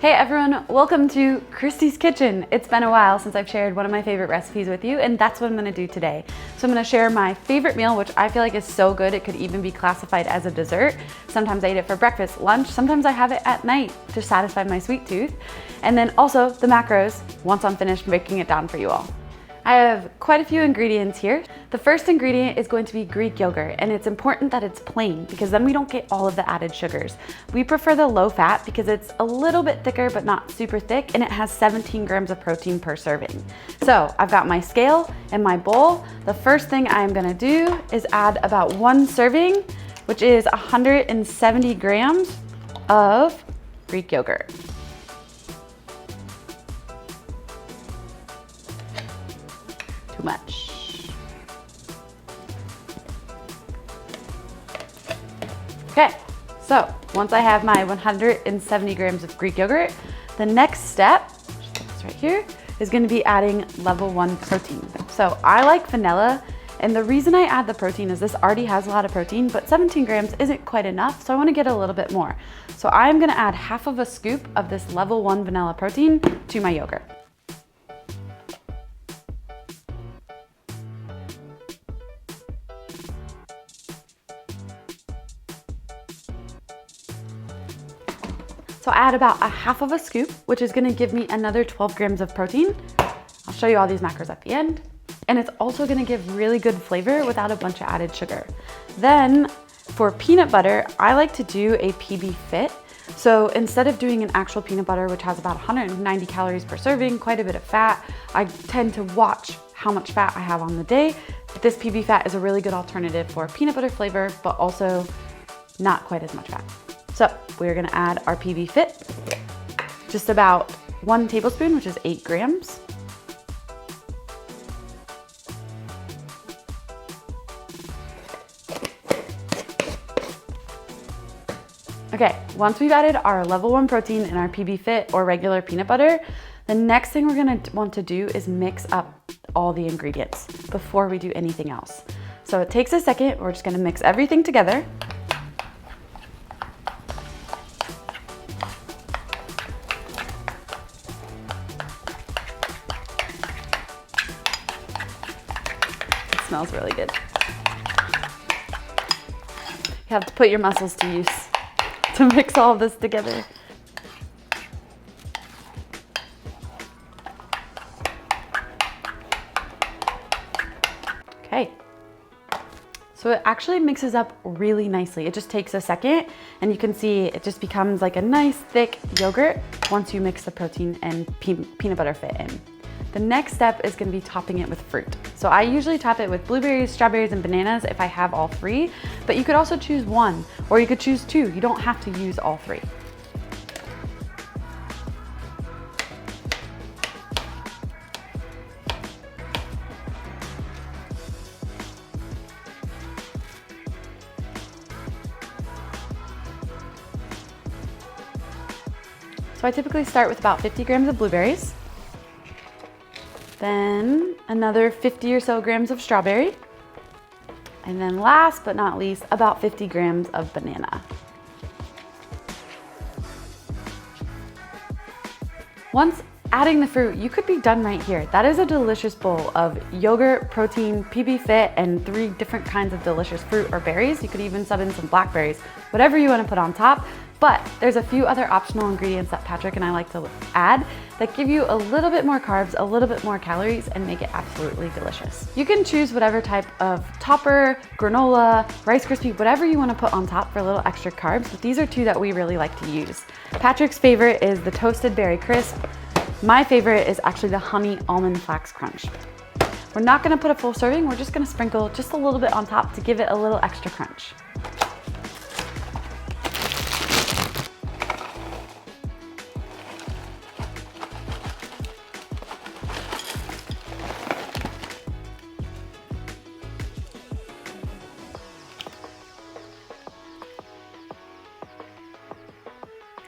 Hey everyone, welcome to Christy's Kitchen. It's been a while since I've shared one of my favorite recipes with you, and that's what I'm gonna do today. So I'm gonna share my favorite meal, which I feel like is so good it could even be classified as a dessert. Sometimes I eat it for breakfast, lunch, sometimes I have it at night to satisfy my sweet tooth. And then also the macros, once I'm finished breaking it down for you all. I have quite a few ingredients here. The first ingredient is going to be Greek yogurt, and it's important that it's plain because then we don't get all of the added sugars. We prefer the low fat because it's a little bit thicker but not super thick, and it has 17 grams of protein per serving. So I've got my scale and my bowl. The first thing I'm gonna do is add about 1 serving, which is 170 grams of Greek yogurt. Too much. Okay, so once I have my 170 grams of Greek yogurt, the next step, just put this right here, is going to be adding level 1 protein. So I like vanilla, and the reason I add the protein is this already has a lot of protein, but 17 grams isn't quite enough, so I want to get a little bit more. So I'm going to add half of a scoop of this level 1 vanilla protein to my yogurt. So I add about a half of a scoop, which is gonna give me another 12 grams of protein. I'll show you all these macros at the end. And it's also gonna give really good flavor without a bunch of added sugar. Then for peanut butter, I like to do a PB fit. So instead of doing an actual peanut butter, which has about 190 calories per serving, quite a bit of fat, I tend to watch how much fat I have on the day. This PB fat is a really good alternative for peanut butter flavor, but also not quite as much fat. So we're gonna add our PB fit, just about 1 tablespoon, which is 8 grams. Okay, once we've added our level 1 protein in our PB fit or regular peanut butter, the next thing we're gonna want to do is mix up all the ingredients before we do anything else. So it takes a second, we're just gonna mix everything together. Smells really good. You have to put your muscles to use to mix all of this together. Okay. So it actually mixes up really nicely. It just takes a second, and you can see it just becomes like a nice thick yogurt once you mix the protein and peanut butter fit in. The next step is gonna be topping it with fruit. So I usually top it with blueberries, strawberries, and bananas if I have all 3, but you could also choose 1, or you could choose 2. You don't have to use all 3. So I typically start with about 50 grams of blueberries. Then another 50 or so grams of strawberry. And then last but not least, about 50 grams of banana. Once adding the fruit, you could be done right here. That is a delicious bowl of yogurt, protein, PB fit, and 3 different kinds of delicious fruit or berries. You could even sub in some blackberries, whatever you want to put on top. But there's a few other optional ingredients that Patrick and I like to add that give you a little bit more carbs, a little bit more calories, and make it absolutely delicious. You can choose whatever type of topper, granola, Rice Krispie, whatever you want to put on top for a little extra carbs, but these are 2 that we really like to use. Patrick's favorite is the toasted berry crisp. My favorite is actually the honey almond flax crunch. We're not gonna put a full serving, we're just gonna sprinkle just a little bit on top to give it a little extra crunch.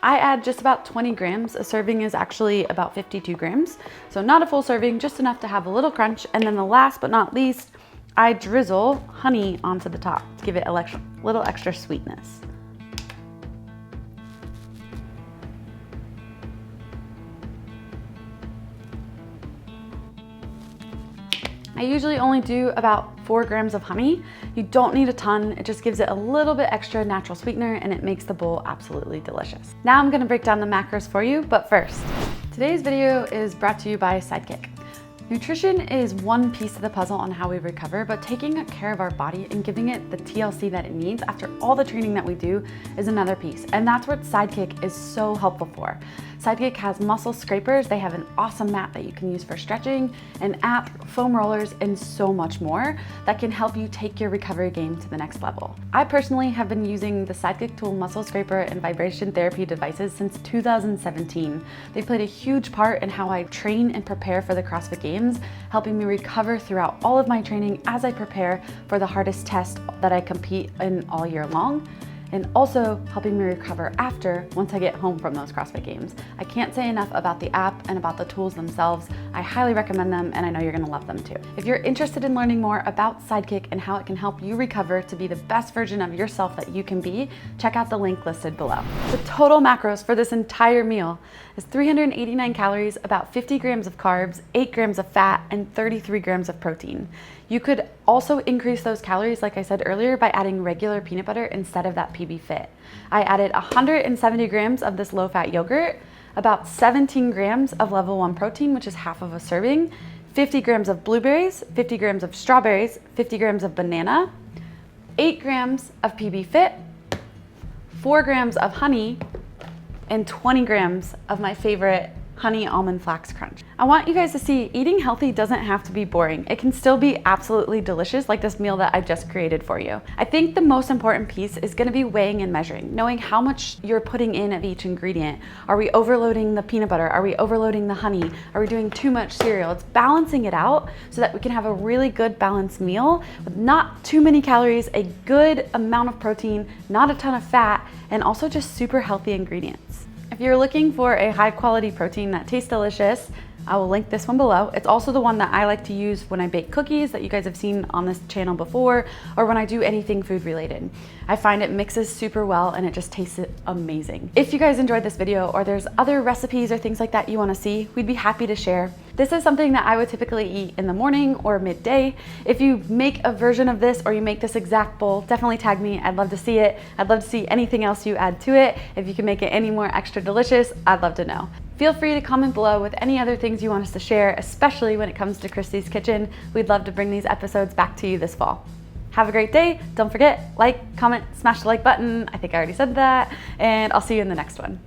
I add just about 20 grams. A serving is actually about 52 grams. So not a full serving, just enough to have a little crunch. And then the last but not least, I drizzle honey onto the top to give it a little extra sweetness. I usually only do about 4 grams of honey. You don't need a ton. It just gives it a little bit extra natural sweetener and it makes the bowl absolutely delicious. Now I'm gonna break down the macros for you, but first, today's video is brought to you by Sidekick. Nutrition is one piece of the puzzle on how we recover, but taking care of our body and giving it the TLC that it needs after all the training that we do is another piece. And that's what Sidekick is so helpful for. Sidekick has muscle scrapers, they have an awesome mat that you can use for stretching, an app, foam rollers, and so much more that can help you take your recovery game to the next level. I personally have been using the Sidekick Tool muscle scraper and vibration therapy devices since 2017. They've played a huge part in how I train and prepare for the CrossFit Games, helping me recover throughout all of my training as I prepare for the hardest test that I compete in all year long, and also helping me recover after once I get home from those CrossFit Games. I can't say enough about the app and about the tools themselves. I highly recommend them and I know you're gonna love them too. If you're interested in learning more about Sidekick and how it can help you recover to be the best version of yourself that you can be, check out the link listed below. The total macros for this entire meal is 389 calories, about 50 grams of carbs, 8 grams of fat, and 33 grams of protein. You could also increase those calories, like I said earlier, by adding regular peanut butter instead of that PB Fit. I added 170 grams of this low-fat yogurt, about 17 grams of level 1 protein, which is half of a serving, 50 grams of blueberries, 50 grams of strawberries, 50 grams of banana, 8 grams of PB Fit, 4 grams of honey, and 20 grams of my favorite honey almond flax crunch. I want you guys to see eating healthy doesn't have to be boring. It can still be absolutely delicious, like this meal that I just created for you. I think the most important piece is gonna be weighing and measuring, knowing how much you're putting in of each ingredient. Are we overloading the peanut butter? Are we overloading the honey? Are we doing too much cereal? It's balancing it out so that we can have a really good balanced meal with not too many calories, a good amount of protein, not a ton of fat, and also just super healthy ingredients. If you're looking for a high quality protein that tastes delicious, I will link this one below. It's also the one that I like to use when I bake cookies that you guys have seen on this channel before, or when I do anything food related. I find it mixes super well and it just tastes amazing. If you guys enjoyed this video or there's other recipes or things like that you wanna see, we'd be happy to share. This is something that I would typically eat in the morning or midday. If you make a version of this or you make this exact bowl, definitely tag me. I'd love to see it. I'd love to see anything else you add to it. If you can make it any more extra delicious, I'd love to know. Feel free to comment below with any other things you want us to share, especially when it comes to Christy's Kitchen. We'd love to bring these episodes back to you this fall. Have a great day. Don't forget, like, comment, smash the like button. I think I already said that, and I'll see you in the next one.